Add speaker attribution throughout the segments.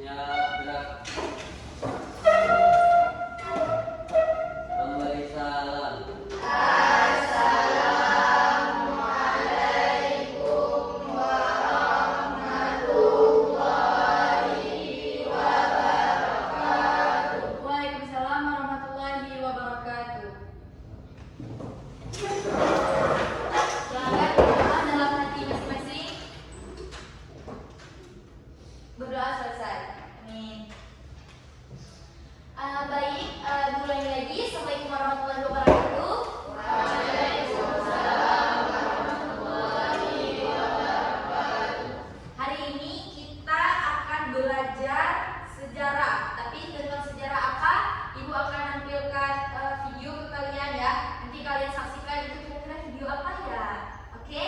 Speaker 1: Ya, gerak. Memberi salam.
Speaker 2: Waalaikumsalam warahmatullahi wabarakatuh. Silakan berdoa dalam hati masing-masing. Berdoa selesai. Amin. Baik, mulai lagi. Assalamualaikum warahmatullahi wabarakatuh. Hari ini kita akan belajar sejarah. Tapi tentang sejarah apa? Ibu akan nampilkan video ke kalian ya. Nanti kalian saksikan itu kira-kira video apa ya. Oke?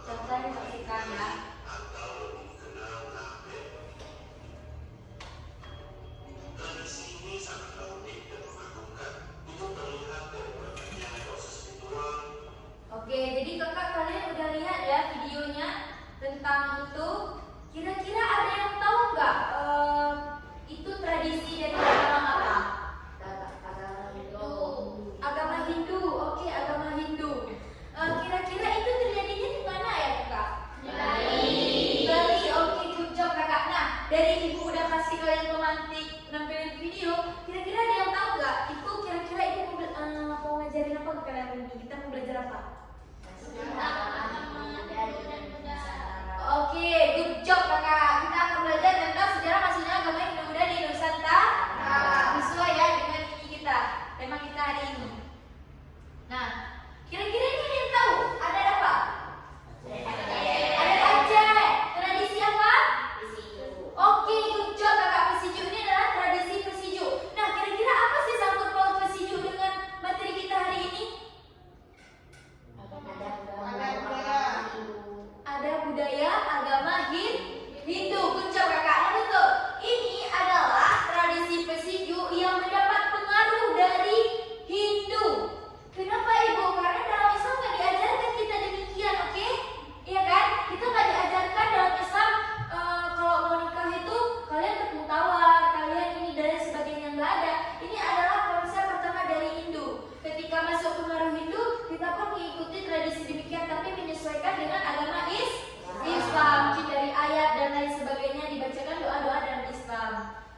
Speaker 2: Coba disaksikan ya. Oke, jadi kakak kalian udah lihat ya videonya tentang itu. Kira-kira ada yang tahu nggak itu tradisi dari agama apa? Agama Hindu. Oke, agama Hindu. Kira-kira itu terjadinya di mana ya kakak? Di Bali. Oke, good job kakak. Nah, dari ibu udah kasih kalian pemantik nampilin video. Kira-kira ada yang tahu nggak? Itu kira-kira ibu mau ngajarin apa ke kalian ini? Kita mau belajar apa? Oke, good job kakak. Kita akan belajar tentang sejarah masuknya agama Hindu di Nusantara. Sesuai ya dengan ini kita, tema kita hari ini. Nah, kira-kira ini ada yang tahu? Ada apa? Ada aja. Tradisi apa? Oke, good job kakak. Pesiju ini adalah tradisi pesiju. Nah, kira-kira apa sih sangkut paut pesiju dengan materi kita hari ini? Ada budaya agama Hindu. Good job kakak. Nah, betul. Ini adalah tradisi pesiju yang mendapat pengaruh dari Hindu. Kenapa ibu? Karena dalam Islam nggak diajarkan kita demikian, oke? Iya kan? Kita nggak diajarkan dalam Islam kalau mau nikah itu kalian tepung tawar, kalian ini dan sebagainya, nggak ada. Ini adalah konsep pertama dari Hindu. Ketika masuk pengaruh Hindu, kita pun mengikuti tradisi demikian, tapi menyesuaikan dengan agama Islam. Mungkin dari ayat dan lain sebagainya dibacakan doa-doa dalam Islam.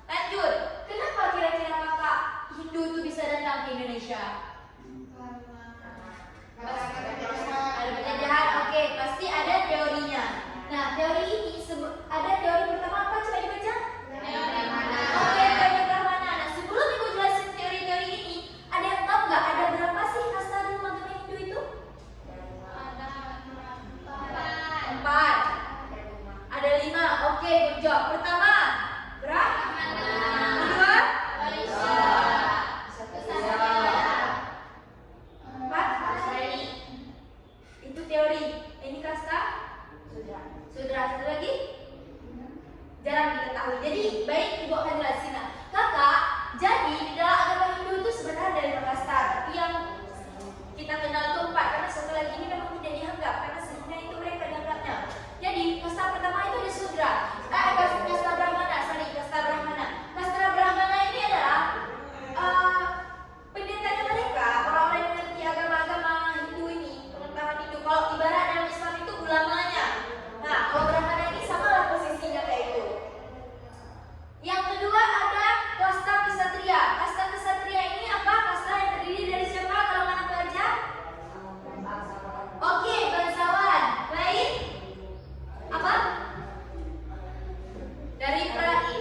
Speaker 2: Lanjut, kenapa kira-kira kakak Hindu itu bisa datang ke Indonesia? Ada penjajahan, oke, pasti ada teorinya. Nah, teori ini ada teori pertama apa? Coba dibaca. Oke, teori Brahmana. Nah, sebelum ibu jelasin teori-teori ini, ada yang tahu nggak ada berapa sih kasta dalam agama Hindu itu? 4. Ada 5. Oke, good job. Pertama, Brahmana. Kedua, Empat, itu teori. Ini kasta Sudra. Satu lagi jarang diketahui. Jadi baik ibu akan jelasin. Nah, kakak, jadi di dalam agama Hindu itu sebenarnya ada 5 kasta. Tapi yang kita kenal itu 4 karena satu lagi ini memang tidak dianggap karena sebenarnya itu mereka dianggapnya. Jadi kasta pertama itu di Sudra. Kasta Brahmana. Kasta Brahmana. Kasta Brahmana ini adalah pendetanya mereka, orang-orang yang mengerti agama-agama Hindu ini, pengetahuan Hindu. Kalau ibarat dalam Islam itu ulamanya. Nah, kalau Brahmana ini samalah posisinya kayak itu. Yang kedua ada kasta Ksatria. Kasta Ksatria ini apa? Kasta yang terdiri dari siapa? Kalau mana pelajar? Oke, bangsawan. Lain? Apa?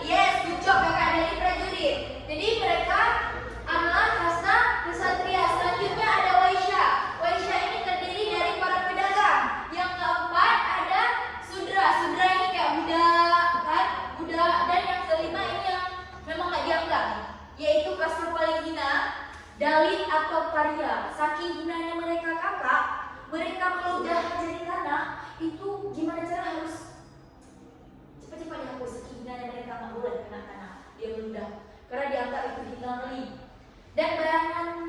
Speaker 2: Yes, good job kakak, dari prajurit. Jadi mereka adalah kasta Ksatria. Selanjutnya ada Waisya. Waisya ini terdiri dari para pedagang. Yang keempat ada Sudra. Sudra ini kayak budak, kan? Budak. Dan yang kelima ini yang memang nggak dianggap, yaitu kasta paling hina, Dalit atau Paria. Saking hinanya mereka kakak, mereka meludah menjadi tanah. Itu gimana cara harus cepat-cepat dihapus. Saking hinanya mereka nggak boleh kena tanah. Dia meludah karena dianggap itu hina. Dan bayangan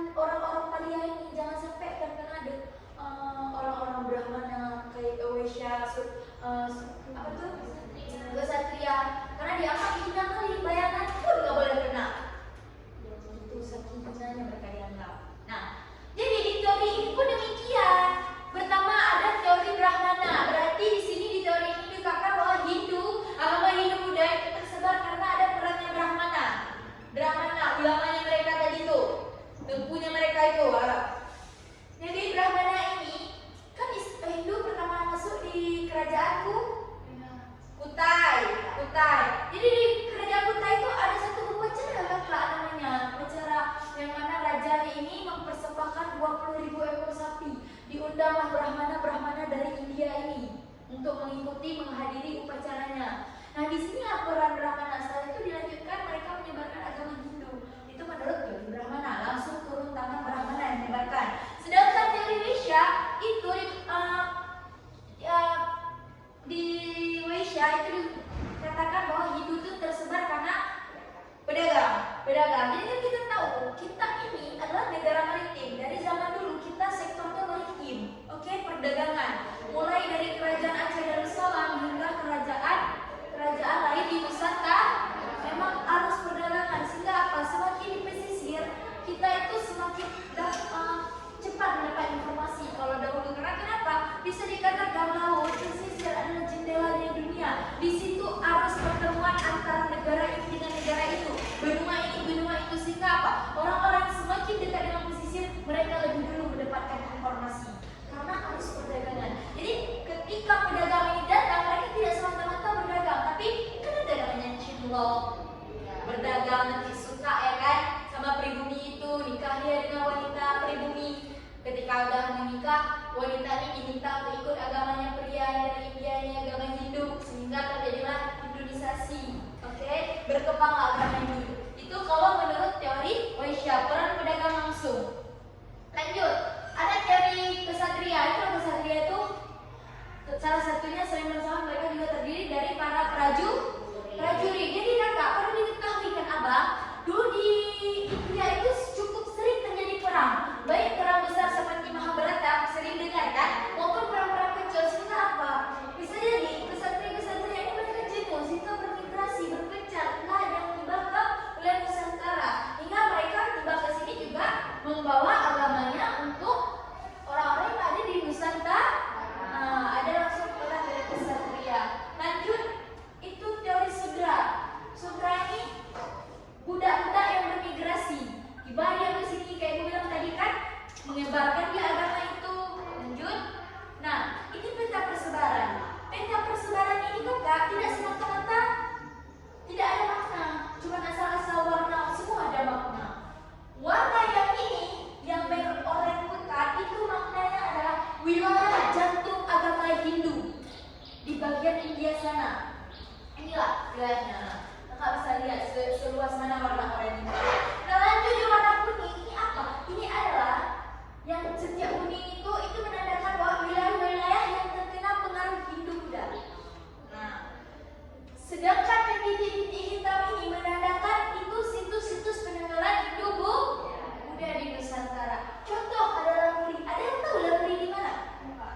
Speaker 2: 40.000 ekor sapi. Diundanglah Brahmana dari India ini untuk menghadiri upacaranya. Nah, di sini laporan Brahmana setelah itu dilanjutkan mereka menyebarkan agama Hindu. Itu menurut teori Brahmana, langsung turun tangan Brahmana yang menyebarkan. Sedangkan teori Vaishya itu di Vaishya itu dikatakan bahwa Hindu itu tersebar karena pedagang. Jadi kan kita tahu kita ini adalah negara maritim. Dari zaman dulu kita sektornya maritim, oke, perdagangan. Mulai dari kerajaan Aceh Darussalam hingga kerajaan lain di Nusantara, memang arus perdagangan. Sehingga apa? Semakin di pesisir kita itu semakin cepat mendapat informasi. Kalau dahulu, karena kenapa? Bisa dikatakan laut pesisir adalah jendelanya dunia. Di situ arus pertemuan antara negara ini dengan negara itu, benua itu, sehingga apa? Orang-orang semakin dekat dengan pesisir, mereka lebih dulu mendapatkan informasi karena arus perdagangan. Jadi ketika pedagang ini datang, mereka tidak semata-mata berdagang, tapi kan ada namanya cinlok, berdagang nanti suka ya kan sama pribumi itu, nikah dia dengan wanita pribumi. Ketika udah menikah, wanita ini diminta untuk ikut agamanya pria dari India ini, agama Hindu, sehingga terjadilah Hinduisasi. Oke, berkembanglah agama Hindu. Itu kalau menurut teori Vaishya, peran pedagang langsung. Lanjut, ada teori kesatria. Kesatria itu salah satunya selain bersama mereka juga terdiri dari para prajurit. Jadi kakak perlu diketahui kan abang, dulu di India itu cukup sering terjadi perang, baik perang besar seperti Mahabharata sering dengar kan, maupun perang-perang kecil. Sehingga apa? Bisa jadi kesatria ini mereka jenuh, sehingga bermigrasi, berpencar, nggak ada yang tiba ke wilayah Nusantara, hingga mereka tiba ke sini juga membawa agamanya untuk orang-orang yang ada di Nusantara. Ada langsung peran dari kesatria. Lanjut, itu teori Sudra. Sudra ini budak-budak yang bermigrasi, tiba dia ke sini kayak gue bilang tadi kan, menyebarkan dia agama itu. Lanjut, nah ini peta persebaran. Peta persebaran ini kakak tidak semata-mata tidak ada makna, cuma asal-asal warna, semua ada makna. Warna yang ini yang beroranye pekat itu maknanya adalah wilayah jantung agama Hindu di bagian India sana. Inilah wilayahnya. Kakak bisa lihat seluas mana warna oranye ini. Nah, lanjut di warna kuning ini apa? Ini adalah yang setiap kuning itu menandakan bahwa wilayah-wilayah yang terkena pengaruh Hindu Buddha. Nah, sedangkan yang titik-titik hitam ini menandakan itu situs-situs peninggalan Hindu Buddha di Nusantara. Contoh ada Lamuri. Ada yang tahu Lamuri di mana? Enggak.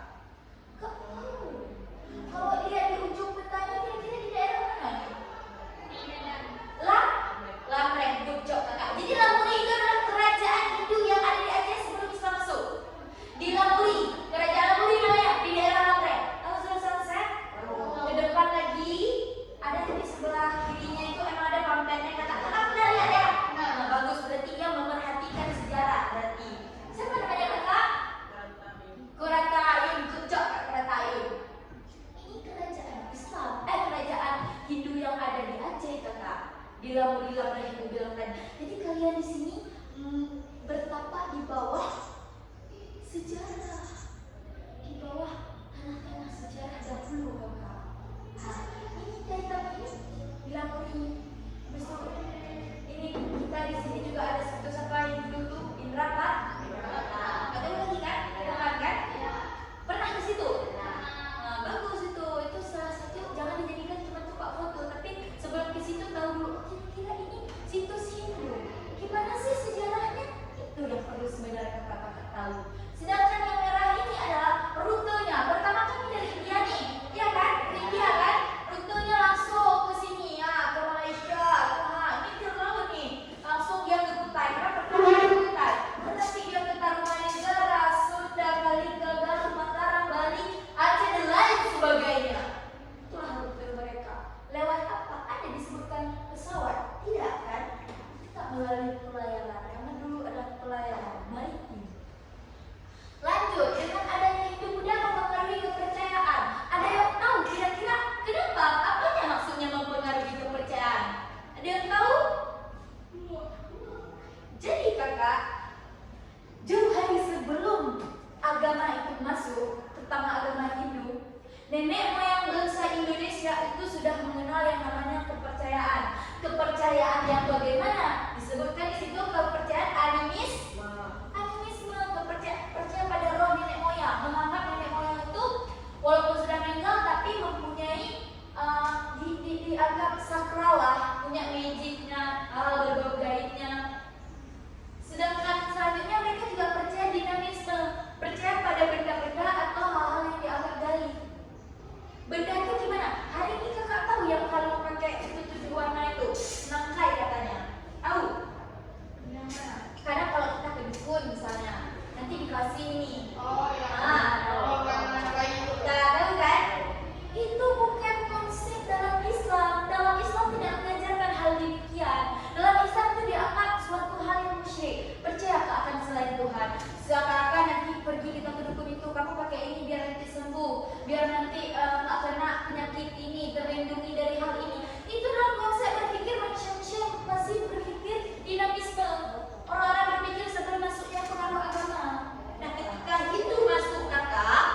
Speaker 2: Kalau lihat di ujung petanya kira-kira di daerah mana? Lamreh, Jogja kakak. Jadi Lamuri itu adalah kerajaan Hindu yang ada di Aceh sebelum Islam masuk. Di Lamuri, kerajaan Lamuri namanya di daerah Lamreh. Tahu sudah selesai? Ke depan lagi ada di sebelah kirinya itu emang ada pamfletnya kakak. Kakak pernah lihat ya? Nah, bagus, berarti dia memerhatikan sejarah berarti. Siapa namanya kakak? Kuratayun, Jogja Kuratayun. Ini kerajaan Islam, kerajaan Hindu yang ada di Aceh kakak. Di Lamuri Lamreh yang gue bilang tadi. Jadi kalian di sini bertapak di bawah sejarah, di bawah tanah-tanah sejarah dahulu kakak. Nah, ini hitam ini di Lamuri. Besok ini kita di sini juga ada situs apa yang dulu Indrapat. Nenek moyang bangsa Indonesia itu sudah mengenal yang namanya kepercayaan. Kepercayaan yang bagaimana? Disebutkan di situ kepercayaan animisme, percaya pada roh nenek moyang, menganggap nenek moyang itu walaupun sudah meninggal tapi mempunyai dianggap sakral lah, punya magicnya, hal berbau gaibnya. Sedangkan selanjutnya mereka juga percaya dinamisme, percaya pada benda-benda atau hal-hal yang dianggap gaib. Benda itu gimana? Hari ini kakak tahu yang kalau pakai itu 7 warna itu, nangkai katanya. Tahu? Yang mana? Kadang kalau kita ke dukun misalnya, nanti dikasih ini.
Speaker 3: Oh ya.
Speaker 2: Tahu kan? Itu bukan konsep dalam Islam. Dalam Islam tidak mengajarkan hal demikian. Dalam Islam itu dianggap suatu hal yang musyrik. Percaya akan selain Tuhan. Seakan-akan nanti pergi kita ke dukun itu, kamu pakai ini biar nanti sembuh, biar nanti nggak kena penyakit ini, terlindungi dari hal ini. Itu dalam konsep berpikir manusia yang masih berpikir dinamisme. Orang-orang berpikir sebelum masuknya pengaruh agama. Nah, ketika itu masuk kakak,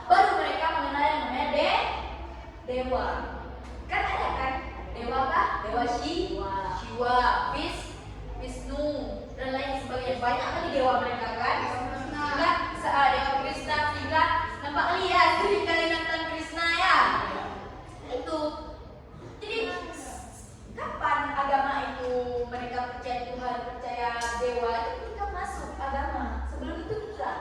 Speaker 2: baru mereka mengenal yang namanya dewa. Kan ada kan? Dewa kah? Dewa Shiva, Wisnu, dan lain sebagainya. Banyak kali dewa mereka kan? Sehingga Dewa Krishna, sehingga nampak lihat di Kalimantan Krishna ya. Itu. Jadi kapan agama itu mereka percaya Tuhan, percaya dewa itu ketika masuk agama. Sebelum itu tidak.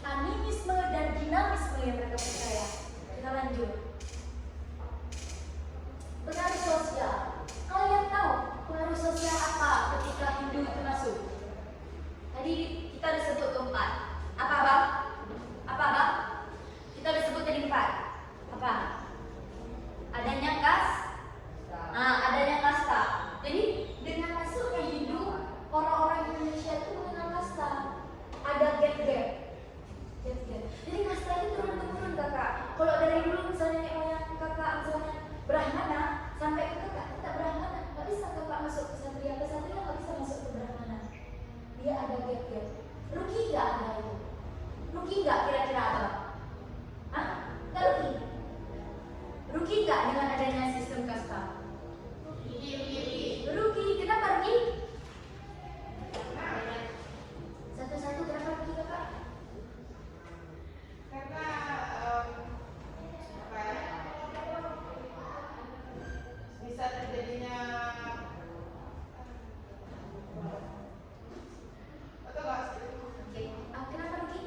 Speaker 2: Animisme dan dinamisme yang mereka percaya. Kita lanjut. Pengaruh sosial. Kalian tahu pengaruh sosial apa ketika Hindu itu masuk? Tadi kita udah sebut 4. Apa bang? Apa bang? Kita udah sebut tadi 4. Apa? Adanya adanya kasta. Jadi dengan masuknya Hindu, orang-orang Indonesia itu mengenal kasta. Ada gap-gap. Jadi kasta itu turun-turun kakak. Kalau dari dulu misalnya nenek moyang kakak misalnya Brahmana sampai ke kakak kita Brahmana, nggak bisa kakak masuk ke Satria nggak bisa masuk ke Brahmana. Dia ada gap-gap. Rugi nggak ada itu? Rugi nggak kira-kira apa? Hah? Nggak rugi. Rugi nggak dengan adanya sistem kasta? Rugi. Kenapa rugi? Satu-satu kenapa rugi kakak?
Speaker 3: Karena bisa terjadinya atau enggak sih?
Speaker 2: Oke. Kenapa rugi?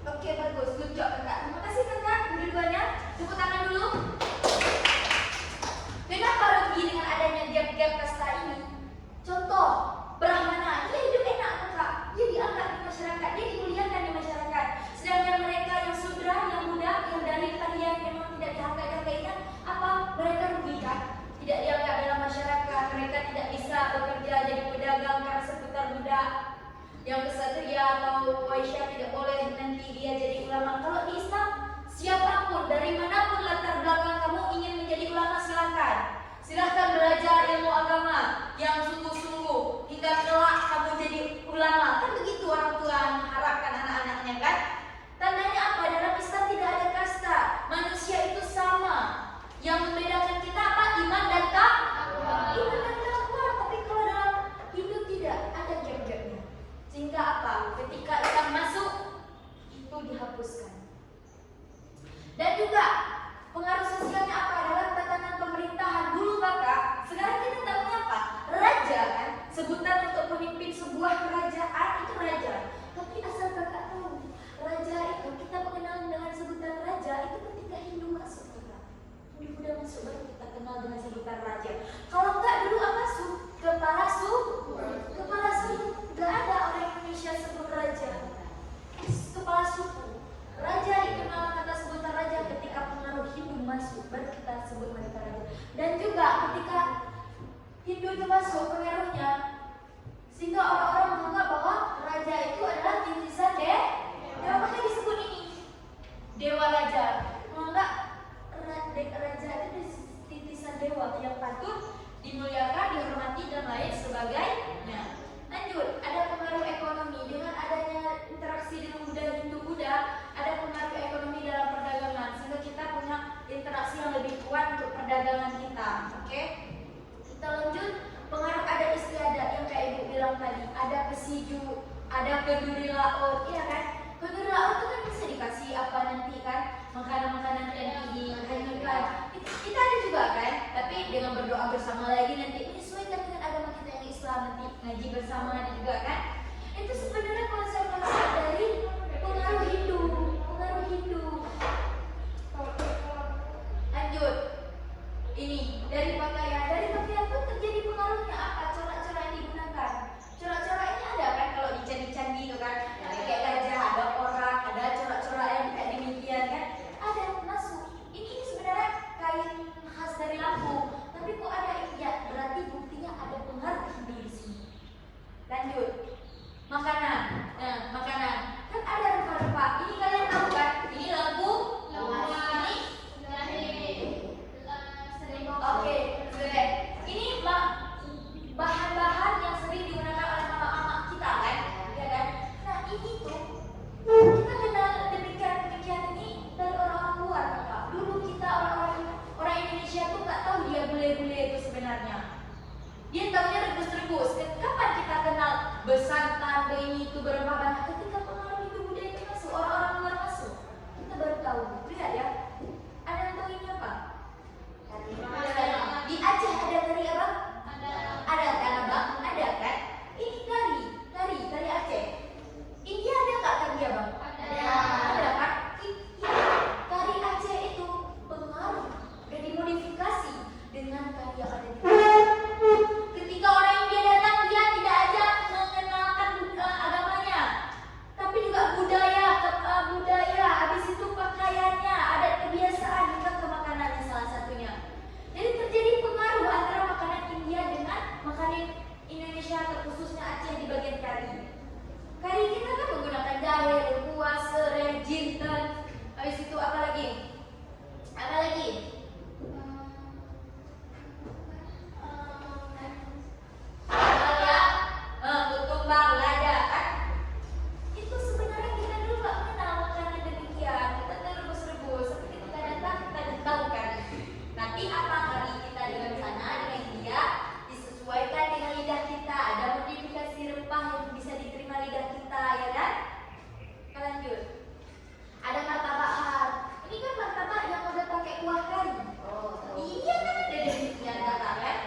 Speaker 2: Oke, bagus. Good job kakak. Terima kasih kakak. Dua-duanya. Tepuk tangan dulu. Kenapa rugi dengan adanya gap-gap kasta ini? Contoh, Brahmana, dia hidup enak kakak. Dia diangkat di masyarakat, dia dimuliakan di masyarakat. Sedangkan mereka yang sudra, yang muda, yang dari kalian memang tidak dihargai-hargainya, apa? Mereka rugi kan? Tidak diangkat dalam masyarakat, mereka tidak bisa bekerja jadi pedagang karena seputar budak. Yang kesatria atau waisya tidak boleh nanti dia jadi ulama. Kalau di Islam, siapapun dari manapun latar belakang kamu ingin menjadi ulama silahkan belajar ilmu agama yang sungguh-sungguh hingga kelak kamu jadi ulama. Kan begitu orang tua mengharapkan anak-anaknya kan? Tandanya apa? Dalam Islam tidak ada kasta. Manusia itu sama. Yang membedakan kita apa? Iman dan takwa. Iman dan takwa. Tapi kalau dalam hidup tidak ada gap-gapnya. Sehingga apa? Ketika Islam masuk, itu dihapuskan. Dan juga pengaruh sosialnya apa? Dalam tatanan pemerintahan dulu kakak. Sekarang kita tahunya apa? Raja kan? Sebutan untuk pemimpin sebuah kerajaan itu raja. Tapi asal kakak tahu, raja itu kita mengenal dengan sebutan raja itu ketika Hindu masuk kakak. Hindu udah masuk baru kita kenal dengan sebutan raja. Kalau enggak dulu apa? Kepala suku. Gak ada orang Indonesia sebut raja. Kepala suku. Raja dikenal kata sebutan raja ketika pengaruh Hindu masuk, baru kita sebut mereka raja. Dan juga ketika Hindu itu masuk pengaruhnya, sehingga orang-orang menganggap bahwa raja itu adalah titisan dewa. Makanya disebut ini dewa raja. Menganggap raja itu titisan dewa yang patut dimuliakan, dihormati dan lain sebagainya. Lanjut, ada pengaruh ekonomi. Dengan bersama lagi nanti menyesuaikan dengan agama kita yang Islam, nanti ngaji bersama juga kan. Itu sebenarnya konsep-konsep dari pengaruh Hindu. Lanjut. Ini dari pakaian tuh terjadi pengaruhnya apa? Corak-corak yang digunakan. Corak-corak ini ada kan kalau di candi-candi itu kan, kayak gajah, ada orang, ada corak-corak yang kayak demikian kan, ada masuk. Ini sebenarnya kain khas dari Lampung, tapi kok ada ya berarti buktinya ada pengaruh Hindu di sini. Lanjut. Makanan. Nah, makanan kan ada rempah-rempah. Ini kalian tahu kan? Ini Lampung. Oke, sudah. Ini bahan-bahan yang sering digunakan oleh mama-mama kita kan, ya kan? Nah ini tuh kita kenal demikian ini dari orang-orang luar, Kak. Dulu kita orang Indonesia tuh nggak tahu dia bule-bule itu sebenarnya. Dia taunya rebus-rebus. Kapan kita kenal besantan, ini itu berapa banyak? Ketika pengaruh itu budaya itu masuk, orang-orang luar masuk, kita baru tahu. Lihat ya. Ada yang tahu ini apa? Di Aceh ada kari apa? Ada kan abang? Ada kan? Ini kari Aceh. India ada nggak kari abang? Ada kan? Kari Aceh itu pengaruh dan dimodifikasi dengan kari yang ada di ketika orang India datang, dia tidak aja mengenalkan agamanya, tapi juga budaya. Habis itu pakaiannya, adat kebiasaan, juga ke makanannya salah satunya. Jadi terjadi pengaruh antara makanan India dengan makanan Indonesia, terkhususnya Aceh di bagian kari. Kari kita kan menggunakan jahe, lengkuas, serai, jinten. Habis itu apa lagi? Ketumbang, lada kan? Itu sebenarnya kita dulu gak mengenal makanan demikian. Kita terrebus-rebus, tapi ketika datang kita udah tahu kan. Nanti apa kari kita dengan sana, dengan India, disesuaikan dengan lidah kita. Ada modifikasi rempah yang bisa diterima lidah kita, ya kan? Kita lanjut. Ada martabak har. Ini kan martabak yang udah pakai kuah kari. Iya kan ada demikian kata kan?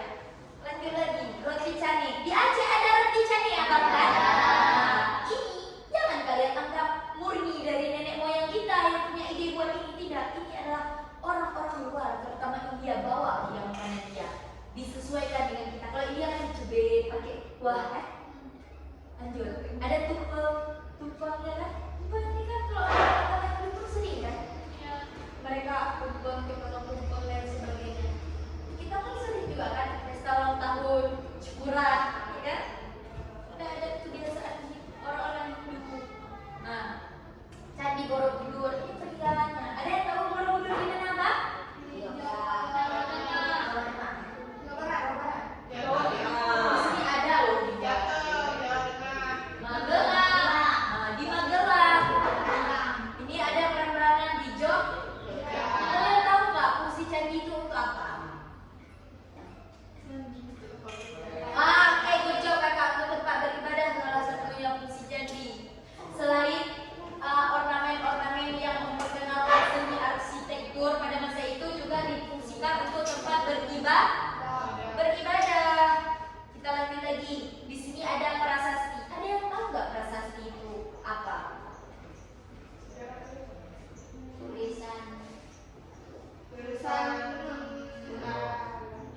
Speaker 2: Lanjut lagi, roti canai. Di Aceh ada roti canai apa kan? Ini jangan kalian anggap murni dari nenek moyang kita yang punya ide buat ini, tidak. Ini adalah orang-orang luar, terutama India, bawa dia makanan dia. Disesuaikan dengan kita. Kalau India kan cubit pakai kuah kan? Lanjut. Ada tumpengnya kan? Tumpeng ini kan kalau orang tumpeng sering kan? Mereka tumpeng, tumpeng dan sebagainya. Kita kan sering juga kan? Pesta ulang tahun, syukuran, ya kan? Ada kebiasaan orang-orang Hindu. Nah, Candi Borobudur ini perjalanannya. Ada yang tahu Borobudur di mana, Pak? Di sini ada loh di Magelang. Nah, di Magelang. Ini ada peran-peranan di Jogja. Kalian tahu nggak fungsi candi itu untuk apa? Good job kakak, untuk tempat beribadah salah satunya fungsi candi. Selain ornamen-ornamen yang memperkenalkan seni arsitektur pada masa itu, juga difungsikan untuk tempat beribadah. Kita lanjut lagi. Di sini ada prasasti. Ada yang tahu nggak prasasti itu apa? Tulisan.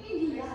Speaker 2: Ini dia.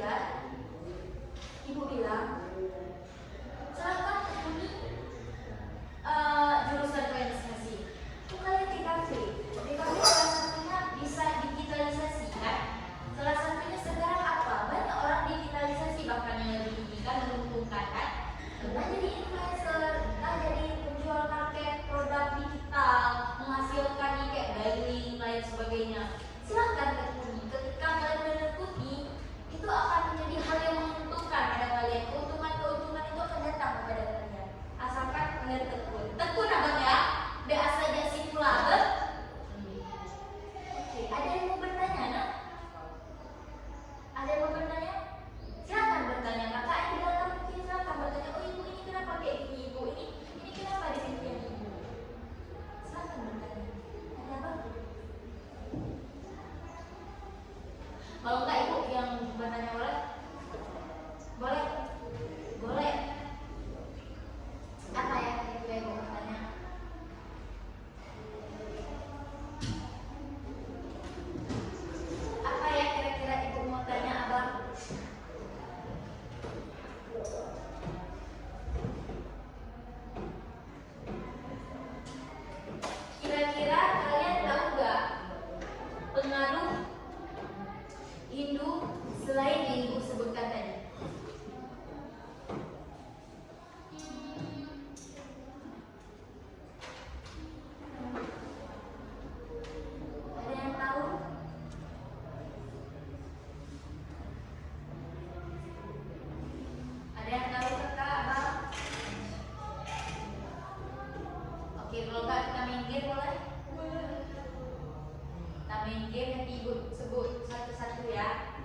Speaker 2: kira-kira ibu bilang silahkan tekuni jurusan kalian masing-masing. Itu kalian TKV salah satunya bisa digitalisasi kan. Salah satunya sekarang apa? Banyak orang digitalisasi bahkan yang lebih tinggi kan, menguntungkan kan. Entah jadi influencer, entah jadi penjual market produk digital, menghasilkan kayak dialing lain sebagainya. Silahkan tekuni. Ketika kalian menekuni, itu akan menjadi hal yang menguntungkan pada kalian. Keuntungan itu akan datang kepada kalian. Asalkan kalian tekun. Tekun abang ya. Be saja simpulah. Oke, ada yang mau bertanya, nak? Ada yang mau bertanya? Silakan bertanya. Kakak yang di belakang mungkin silakan bertanya. Oh ibu ini kenapa kayak gini? Ibu ini kenapa demikian ibu? Silakan bertanya. Ada apa? Kalau enggak ibu yang bertanya boleh? Boleh? Boleh. Apa ya kira-kira ibu bertanya? Apa ya kira-kira ibu mau tanya abang? Kira-kira kalian tahu nggak pengaruh Hindu selain yang ibu sebutkan tadi? Ada yang tahu? Ada yang tahu kakak, abang? Oke, kalau nggak kita main game boleh? Kita main game nanti ibu sebut satu-satu ya.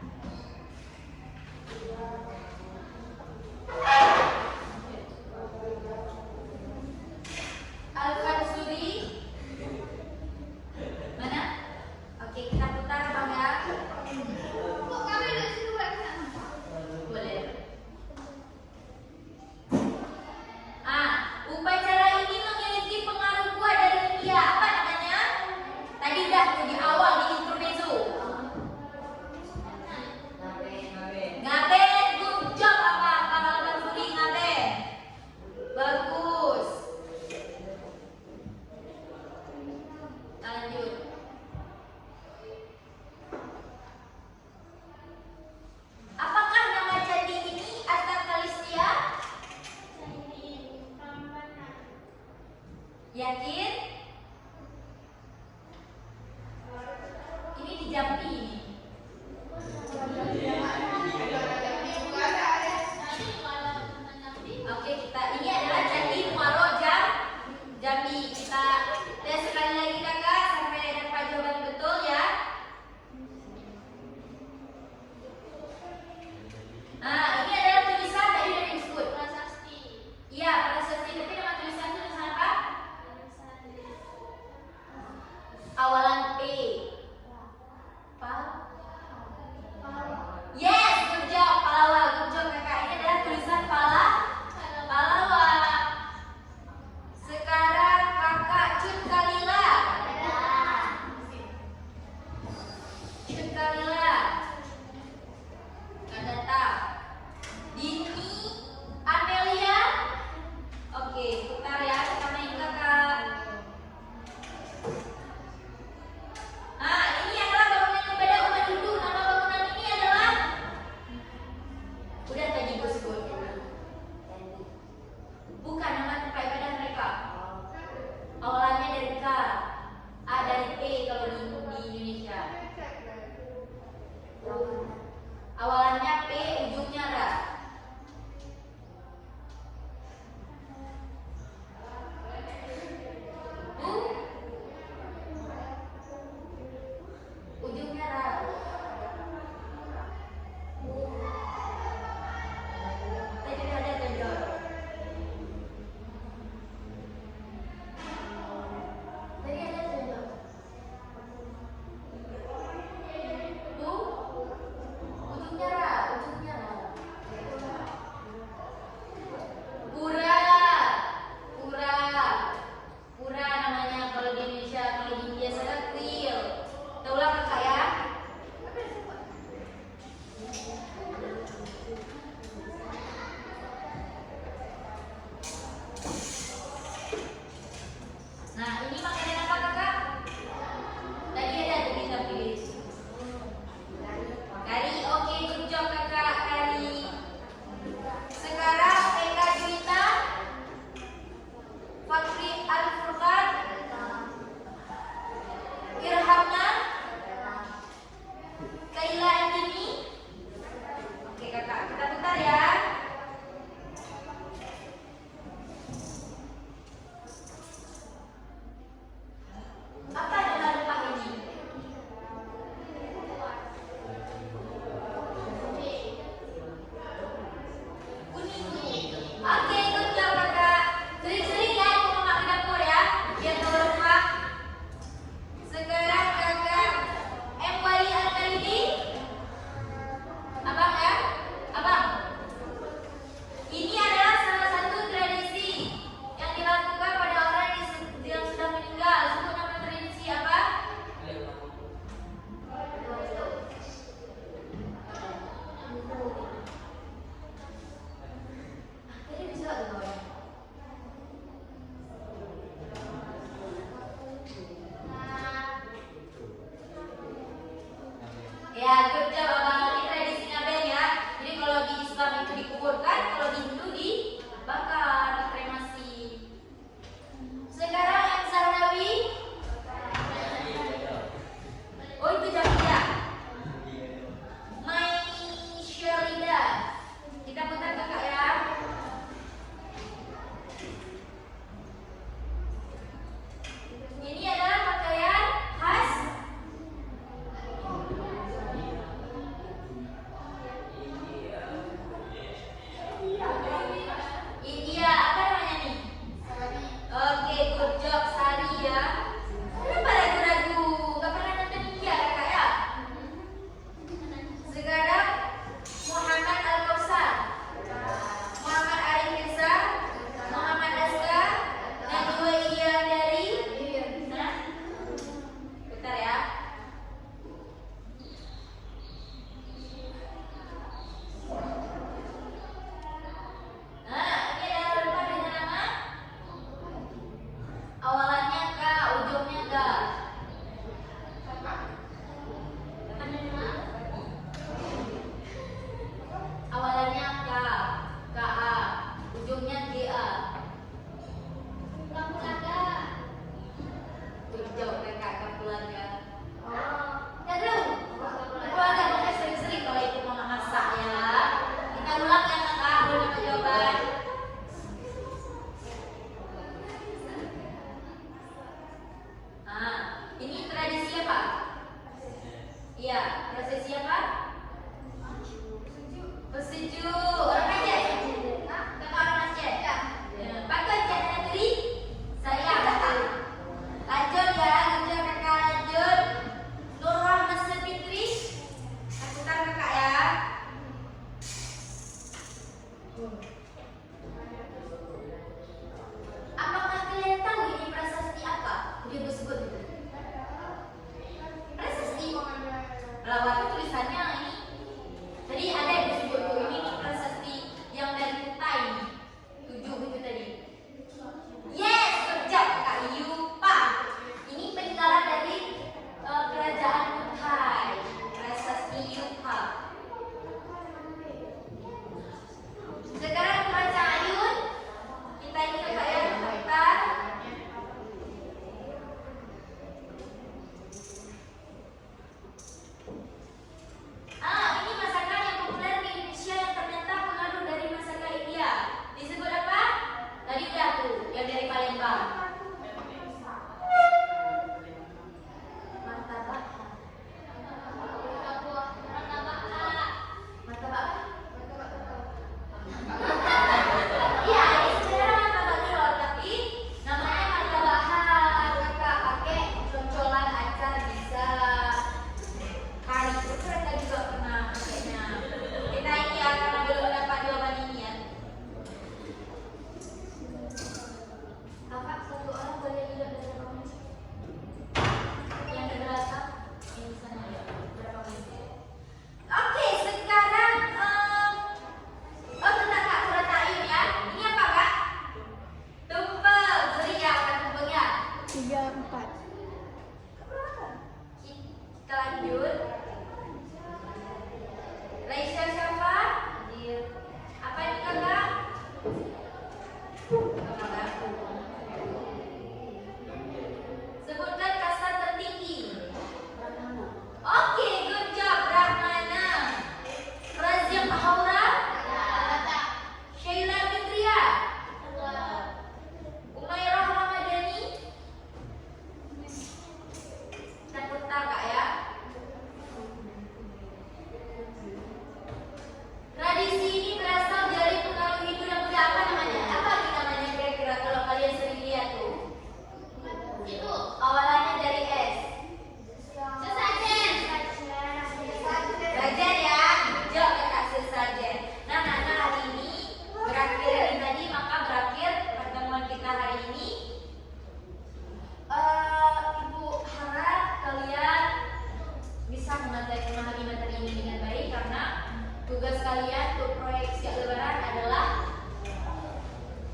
Speaker 2: kalian untuk proyek siap lebaran adalah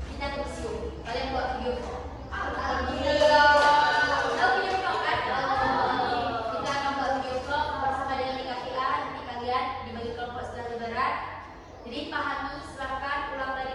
Speaker 2: kita ke museum. Kalian buat video vlog.
Speaker 3: Alhamdulillah.
Speaker 2: Tahu video vlog kan? Kita akan buat video vlog bersama dengan KPA. Nanti kalian dibagi kelompok setelah lebaran. Jadi pahami, silahkan ulang lagi